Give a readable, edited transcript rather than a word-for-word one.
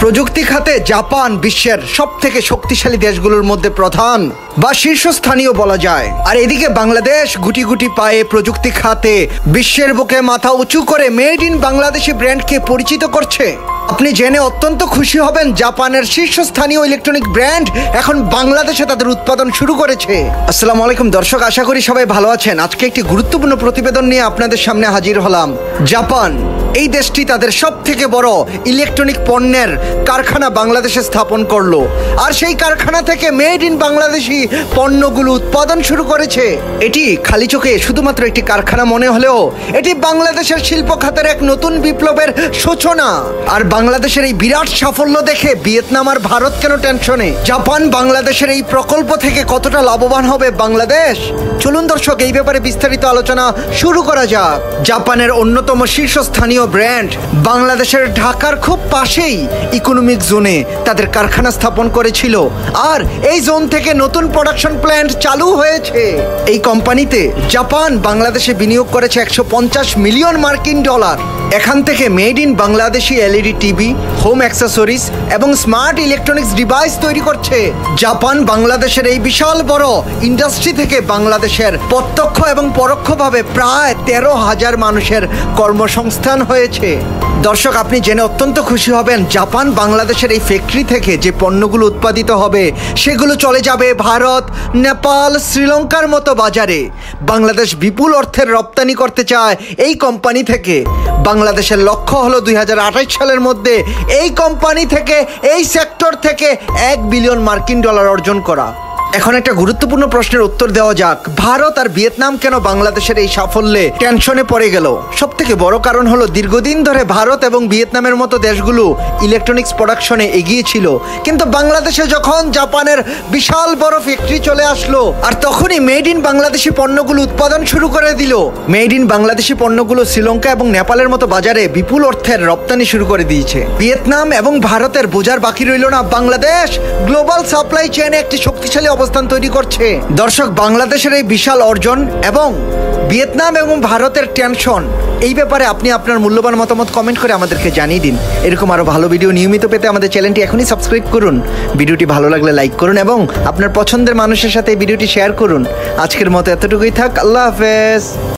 প্রযুক্তি খাতে জাপান বিশ্বের সবথেকে শক্তিশালী দেশগুলোর মধ্যে প্রধান বা শীর্ষস্থানীয় বলা যায়। আর এদিকে বাংলাদেশ গুটি গুটি পায়ে প্রযুক্তি খাতে বিশ্বের বুকে মাথা উঁচু করে মেড ইন বাংলাদেশি ব্র্যান্ডকে পরিচিত করছে। আপনি জেনে অত্যন্ত খুশি হবেন, জাপানের শীর্ষস্থানীয় ইলেকট্রনিক ব্র্যান্ড এখন বাংলাদেশে তাদের উৎপাদন শুরু করেছে। আসসালামু আলাইকুম দর্শক, আশা করি সবাই ভালো আছেন। আজকে একটি গুরুত্বপূর্ণ প্রতিবেদন নিয়ে আপনাদের সামনে হাজির হলাম। জাপান এই দেশটি তাদের সব থেকে বড় ইলেকট্রনিক পণ্যের কারখানা বাংলাদেশে স্থাপন করলো, আর সেই কারখানা থেকে মেড ইন বাংলাদেশি পণ্যগুলো উৎপাদন শুরু করেছে। এটি খালি চোখে শুধুমাত্র একটি কারখানা মনে হলেও এটি বাংলাদেশের শিল্প খাতের এক নতুন বিপ্লবের সূচনা। আর বাংলাদেশের এই বিরাট সাফল্য দেখে ভিয়েতনাম আর ভারত কেন টেনশনে? জাপান বাংলাদেশের এই প্রকল্প থেকে কতটা লাভবান হবে বাংলাদেশ? চলুন দর্শক, এই ব্যাপারে বিস্তারিত আলোচনা শুরু করা যাক। জাপানের অন্যতম শীর্ষস্থানীয় ব্র্যান্ড বাংলাদেশের ঢাকার খুব পাশেই ইকোনমিক জোনে তাদের কারখানা স্থাপন করেছিল, আর এই জোন থেকে নতুন প্রোডাকশন প্ল্যান্ট চালু হয়েছে। এই কোম্পানিতে জাপান বাংলাদেশে বিনিয়োগ করেছে 150 মিলিয়ন মার্কিন ডলার। এখান থেকে made in Bangladeshi LED TV, home accessories এবং স্মার্ট ইলেকট্রনিক্স ডিভাইস তৈরি করছে। জাপান বাংলাদেশের এই বিশাল বড় ইন্ডাস্ট্রি থেকে বাংলাদেশের প্রত্যক্ষ এবং পরোক্ষভাবে প্রায় 13,000 মানুষের কর্মসংস্থান হয়েছে। দর্শক, আপনি জেনে অত্যন্ত খুশি হবেন, জাপান বাংলাদেশের এই ফ্যাক্টরি থেকে যে পণ্যগুলো উৎপাদিত হবে সেগুলো চলে যাবে ভারত, নেপাল, শ্রীলঙ্কার মতো বাজারে। বাংলাদেশ বিপুল অর্থের রপ্তানি করতে চায় এই কোম্পানি থেকে। বাংলাদেশের লক্ষ্য হলো 2028 সালের মধ্যে এই কোম্পানি থেকে, এই সেক্টর থেকে 1 বিলিয়ন মার্কিন ডলার অর্জন করা। এখন একটা গুরুত্বপূর্ণ প্রশ্নের উত্তর দেওয়া যাক। ভারত আর ভিয়েতনাম কেন বাংলাদেশের এই সাফল্যে টেনশনে পড়ে গেল? সব থেকে বড় কারণ হলো দীর্ঘদিন ধরে ভারত এবং ভিয়েতনামের মতো দেশগুলো ইলেকট্রনিক্স প্রোডাকশনে এগিয়ে ছিল, কিন্তু বাংলাদেশে যখন জাপানের বিশাল বড় ফ্যাক্টরি চলে আসলো, আর তখনই মেড ইন বাংলাদেশি পণ্যগুলো উৎপাদন শুরু করে দিল। মেড ইন বাংলাদেশি পণ্যগুলো শ্রীলঙ্কা এবং নেপালের মতো বাজারে বিপুল অর্থের রপ্তানি শুরু করে দিয়েছে। ভিয়েতনাম এবং ভারতের বোঝার বাকি রইল না, বাংলাদেশ গ্লোবাল সাপ্লাই চেইনে একটি শক্তিশালী অবস্থান তৈরি করছে। দর্শক, বাংলাদেশের এই বিশাল অর্জন এবং ভিয়েতনাম এবং ভারতের টেনশন, এই ব্যাপারে আপনি আপনার মূল্যবান মতামত কমেন্ট করে আমাদেরকে জানিয়ে দিন। এরকম আরো ভালো ভিডিও নিয়মিত পেতে আমাদের চ্যানেলটি এখনই সাবস্ক্রাইব করুন। ভিডিওটি ভালো লাগলে লাইক করুন এবং আপনার পছন্দের মানুষের সাথে এই ভিডিওটি শেয়ার করুন। আজকের মতো এতটুকুই থাক। আল্লাহ হাফেজ।